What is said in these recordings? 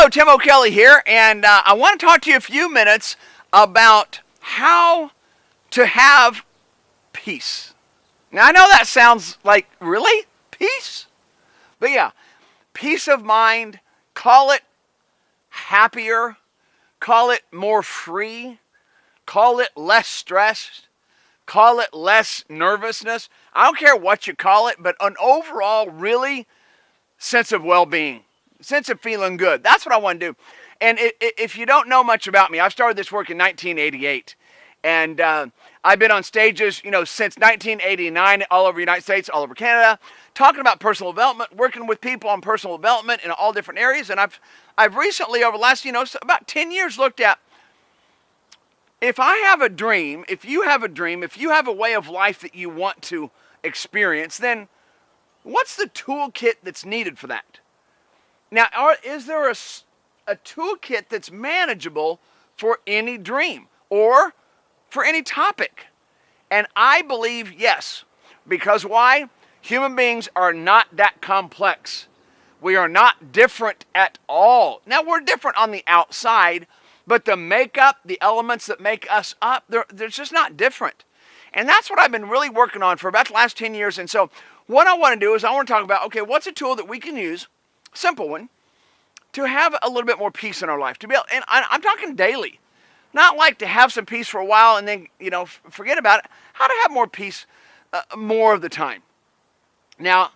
Hello, Tim O'Kelly here, and I want to talk to you a few minutes about how to have peace. Now, I know that sounds like, really? Peace? But yeah, peace of mind, call it happier, call it more free, call it less stressed, call it less nervousness. I don't care what you call it, but an overall really sense of well-being. Sense of feeling good. That's what I want to do. And if you don't know much about me, I started this work in 1988. And I've been on stages, since 1989 all over the United States, all over Canada, talking about personal development, working with people on personal development in all different areas. And I've recently, over the last, about 10 years, looked at, if I have a dream, if you have a dream, if you have a way of life that you want to experience, then what's the toolkit that's needed for that? Now, is there a toolkit that's manageable for any dream or for any topic? And I believe yes. Because why? Human beings are not that complex. We are not different at all. Now, we're different on the outside, but the makeup, the elements that make us up, they're just not different. And that's what I've been really working on for about the last 10 years. And so what I want to do is I want to talk about, okay, what's a tool that we can use, simple one, to have a little bit more peace in our life. To be able, and I'm talking daily. Not like to have some peace for a while and then, forget about it. How to have more peace more of the time. Now,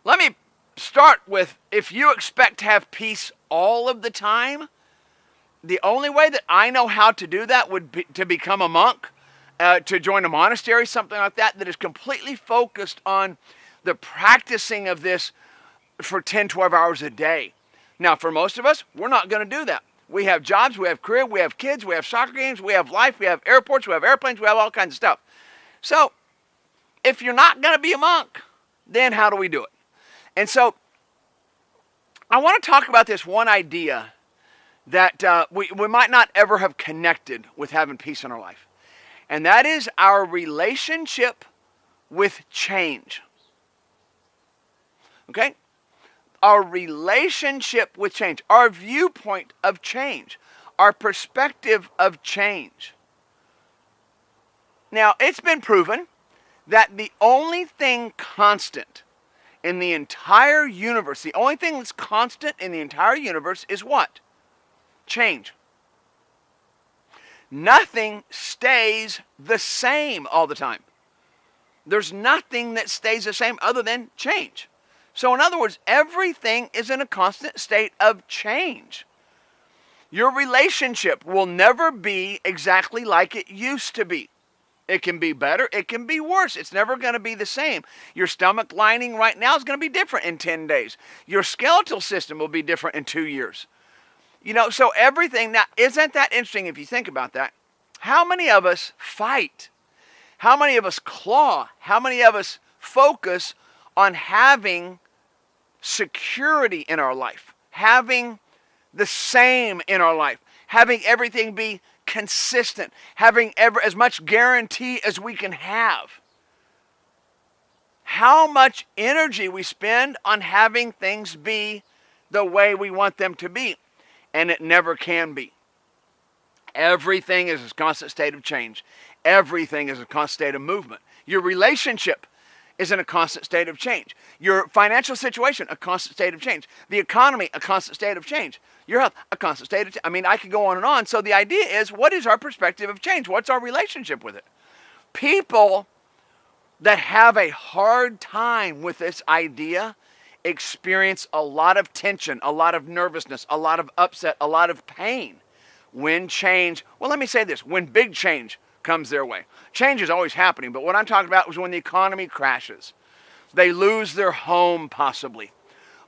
let me start with, if you expect to have peace all of the time, the only way that I know how to do that would be to become a monk, to join a monastery, something like that is completely focused on the practicing of this for 10, 12 hours a day. Now, for most of us, we're not going to do that. We have jobs, we have career, we have kids, we have soccer games, we have life, we have airports, we have airplanes, we have all kinds of stuff. So, if you're not going to be a monk, then how do we do it? And so, I want to talk about this one idea that we might not ever have connected with having peace in our life. And that is our relationship with change. Okay? Our relationship with change, our viewpoint of change, our perspective of change. Now, it's been proven that the only thing constant in the entire universe, the only thing that's constant in the entire universe is what? Change. Nothing stays the same all the time. There's nothing that stays the same other than change. So in other words, everything is in a constant state of change. Your relationship will never be exactly like it used to be. It can be better, it can be worse. It's never going to be the same. Your stomach lining right now is going to be different in 10 days. Your skeletal system will be different in 2 years. So everything, now isn't that interesting if you think about that? How many of us fight? How many of us claw? How many of us focus on having security in our life, having the same in our life, having everything be consistent, having as much guarantee as we can have? How much energy we spend on having things be the way we want them to be. And it never can be. Everything is a constant state of change. Everything is a constant state of movement. Your relationship is in a constant state of change. Your financial situation, a constant state of change. The economy, a constant state of change. Your health, a constant state of change. I could go on and on. So the idea is, what is our perspective of change? What's our relationship with it? People that have a hard time with this idea experience a lot of tension, a lot of nervousness, a lot of upset, a lot of pain when change, let me say this, when big change comes their way. Change is always happening, but what I'm talking about is when the economy crashes. They lose their home possibly,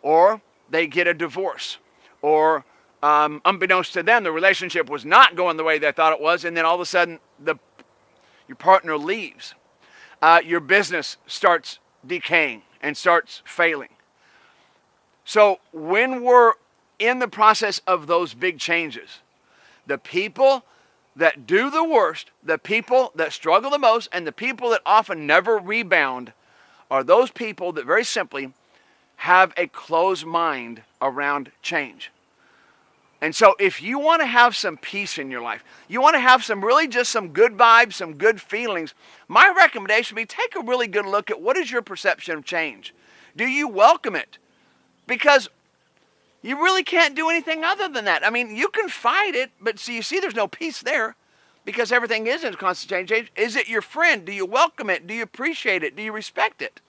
or they get a divorce, or unbeknownst to them, the relationship was not going the way they thought it was, and then all of a sudden your partner leaves. Your business starts decaying and starts failing. So when we're in the process of those big changes, the people that do the worst, the people that struggle the most, and the people that often never rebound are those people that very simply have a closed mind around change. And so if you want to have some peace in your life, you want to have some really just some good vibes, some good feelings, my recommendation would be take a really good look at what is your perception of change. Do you welcome it? Because you really can't do anything other than that. I mean, you can fight it, but you see there's no peace there because everything is in constant change. Is it your friend? Do you welcome it? Do you appreciate it? Do you respect it?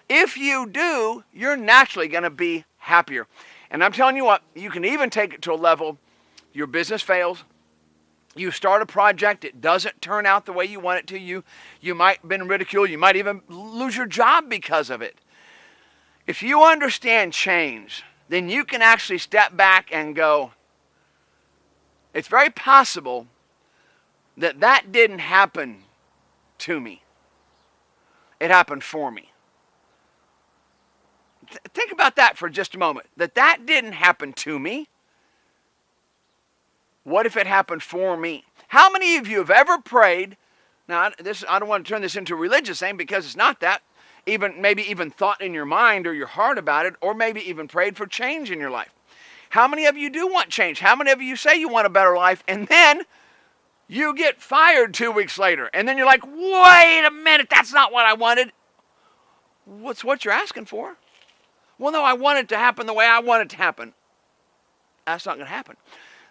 If you do, you're naturally going to be happier. And I'm telling you what, you can even take it to a level, your business fails, you start a project, it doesn't turn out the way you want it to, you might have been ridiculed, you might even lose your job because of it. If you understand change, then you can actually step back and go, it's very possible that that didn't happen to me. It happened for me. Think about that for just a moment. That didn't happen to me. What if it happened for me? How many of you have ever prayed? Now, I don't want to turn this into a religious thing because it's not that. Maybe even thought in your mind or your heart about it, or maybe even prayed for change in your life. How many of you do want change? How many of you say you want a better life, and then you get fired 2 weeks later, and then you're like, wait a minute, that's not what I wanted. What's what you're asking for? Well, no, I want it to happen the way I want it to happen. That's not going to happen.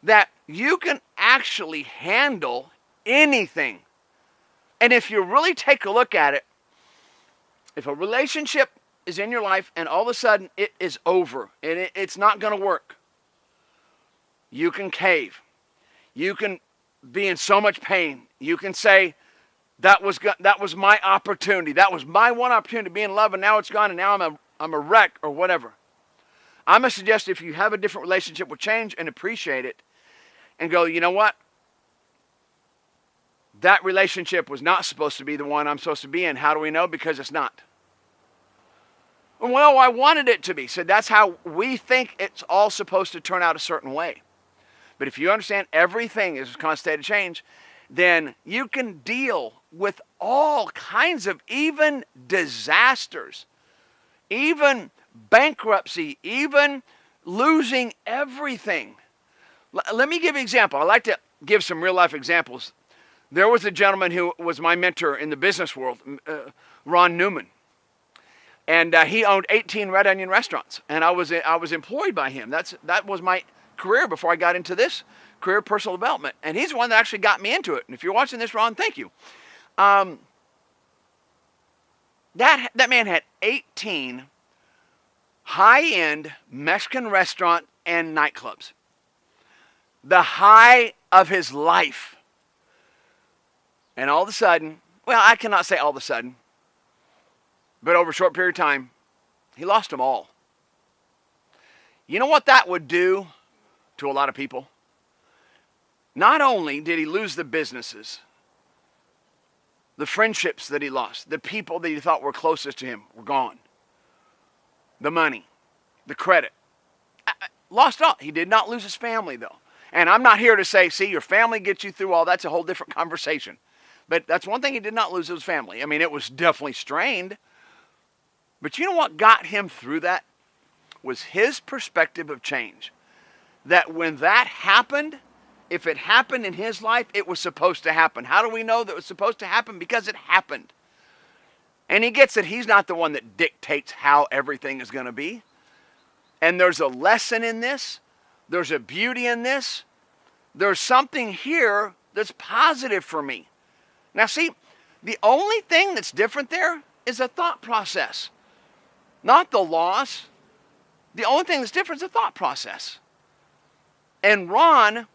That you can actually handle anything. And if you really take a look at it, if a relationship is in your life and all of a sudden it is over and it's not going to work, you can cave. You can be in so much pain. You can say, that was my opportunity. That was my one opportunity to be in love, and now it's gone, and now I'm a wreck or whatever. I'm going to suggest if you have a different relationship with change and appreciate it and go, you know what? That relationship was not supposed to be the one I'm supposed to be in. How do we know? Because it's not. Well, I wanted it to be. So that's how we think it's all supposed to turn out a certain way. But if you understand everything is a constant state of change, then you can deal with all kinds of even disasters, even bankruptcy, even losing everything. Let me give you an example. I like to give some real life examples. There was a gentleman who was my mentor in the business world, Ron Newman. And he owned 18 Red Onion restaurants. And I was employed by him. That was my career before I got into this career, personal development. And he's the one that actually got me into it. And if you're watching this, Ron, thank you. That man had 18 high-end Mexican restaurant and nightclubs. The high of his life. And all of a sudden, well, I cannot say all of a sudden, but over a short period of time, he lost them all. You know what that would do to a lot of people? Not only did he lose the businesses, the friendships that he lost, the people that he thought were closest to him were gone. The money, the credit, lost all. He did not lose his family, though. And I'm not here to say, see, your family gets you through all. That's a whole different conversation. But that's one thing he did not lose, his family. I mean, it was definitely strained. But you know what got him through that? Was his perspective of change. That when that happened, if it happened in his life, it was supposed to happen. How do we know that it was supposed to happen? Because it happened. And he gets that he's not the one that dictates how everything is going to be. And there's a lesson in this. There's a beauty in this. There's something here that's positive for me. Now see, the only thing that's different there is a thought process. Not the loss. The only thing that's different is a thought process. And Ron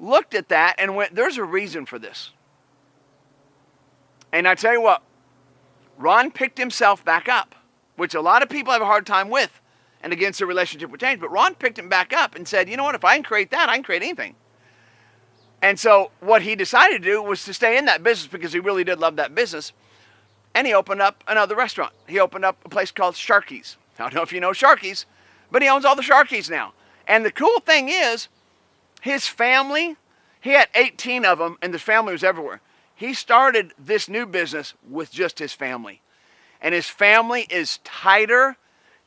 looked at that and went, there's a reason for this. And I tell you what, Ron picked himself back up, which a lot of people have a hard time with and against their relationship with change. But Ron picked him back up and said, you know what, if I can create that, I can create anything. And so what he decided to do was to stay in that business because he really did love that business. And he opened up another restaurant. He opened up a place called Sharky's. I don't know if you know Sharky's, but he owns all the Sharky's now. And the cool thing is, his family, he had 18 of them, and the family was everywhere. He started this new business with just his family. And his family is tighter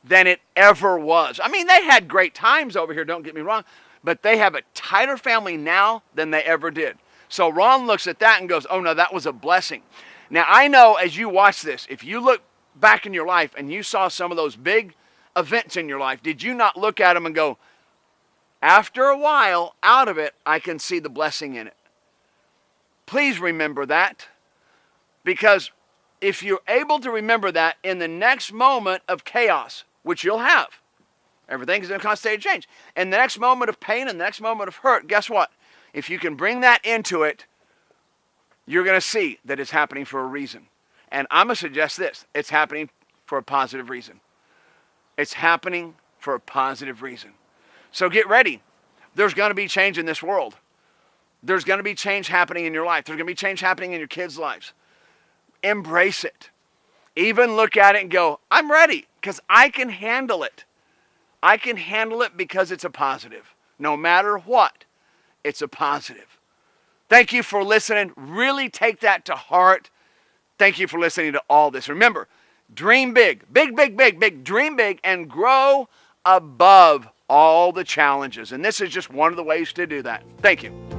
than it ever was. I mean, they had great times over here, don't get me wrong, but they have a tighter family now than they ever did. So Ron looks at that and goes, oh no, that was a blessing. Now I know as you watch this, if you look back in your life and you saw some of those big events in your life, did you not look at them and go, after a while, out of it, I can see the blessing in it? Please remember that, because if you're able to remember that in the next moment of chaos, which you'll have, everything is in a constant state of change, and the next moment of pain and the next moment of hurt, guess what? If you can bring that into it, you're going to see that it's happening for a reason. And I'm going to suggest this. It's happening for a positive reason. It's happening for a positive reason. So get ready. There's going to be change in this world. There's going to be change happening in your life. There's going to be change happening in your kids' lives. Embrace it. Even look at it and go, I'm ready because I can handle it. I can handle it because it's a positive. No matter what, it's a positive. Thank you for listening. Really take that to heart. Thank you for listening to all this. Remember, dream big. Big, big, big, big. Dream big and grow above all the challenges. And this is just one of the ways to do that. Thank you.